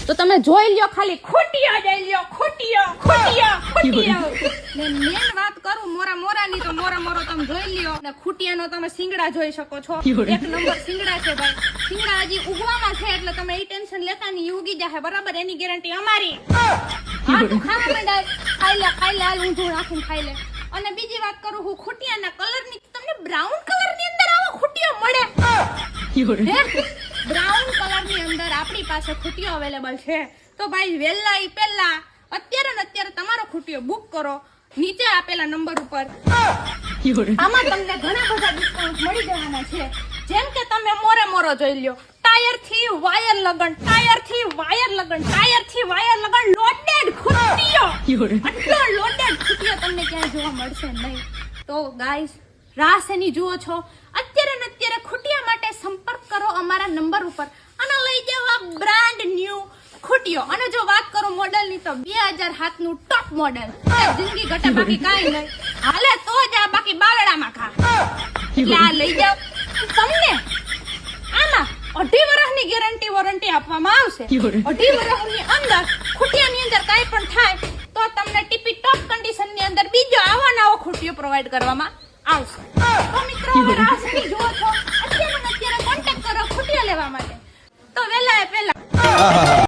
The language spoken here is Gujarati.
તો તમે જોઈ લ્યો, ખાલી ખોટિયા જઈ લ્યો, ખોટિયા. ને મેન વાત કરું મોરાની તો મોરો તમે જોઈ લ્યો. ને ખૂટિયાનો તમે સિંગડા જોઈ શકો છો. 1 નંબર સિંગડા છે ભાઈ. સિંગડા હજી ઉગવામાં છે એટલે તમે એ ટેન્શન લેતા નહીં, ઉગી જશે બરાબર, એની ગેરંટી અમારી. હા તું ખાવા માંડ, ખાઈ લે હાલ ઊંધું રાખીને ખાઈ લે. અને બીજી વાત કરું હું ખૂટિયાના કલરની, તમને બ્રાઉન કલરની અંદર આવો ખૂટિયો મળે. બ્રાઉન કલરની અંદર આપણી પાસે ખૂટિયો અવેલેબલ છે. તો ભાઈ વહેલા ઈ પહેલા અત્યારે તમારો ખૂટિયો બુક કરો નીચે આપેલા નંબર ઉપર. આમાં તમને ઘણા બધા ડિસ્કાઉન્ટ મળી જવાના છે. જેમ કે તમે મોરો જોઈ લ્યો, ટાયર થી વાયર લગન લોડેડ ખૂટિયો. આટલો લોડેડ ખૂટિયો તમને ક્યાંય જોવા મળશે નહીં. તો ગાઈસ રાહ એની જુઓ છો, અત્યારે ખૂટિયા માટે સંપર્ક કરો અમારા નંબર ઉપર અને લઈ જાઓ આ બ્રાન્ડ ન્યુ ખૂટિયો. અને જો વાત કરો મોડેલ ની તો 2007 નું ટોપ મોડેલ. જિંદગી ઘટે બાકી કાઈ નહીં, હાલે તો જ આ, બાકી બાલડામાં ખા. એટલે આ લઈ જાઓ. તમને આમાં 2.5 વર્ષની ગેરંટી વોરંટી આપવામાં આવશે. 2.5 વર્ષની અંદર ખૂટિયાની અંદર કાઈ પણ થાય તો તમને ટીપી ટોપ કન્ડિશન ની અંદર બીજો આવો ખૂટિયો પ્રોવાઈડ કરવામાં આવશે. તો મિત્રો હવે રાસની જુઓ છો, અત્યારે કોન્ટેક્ટ કરો ખૂટિયા લેવા માટે. તો વહેલા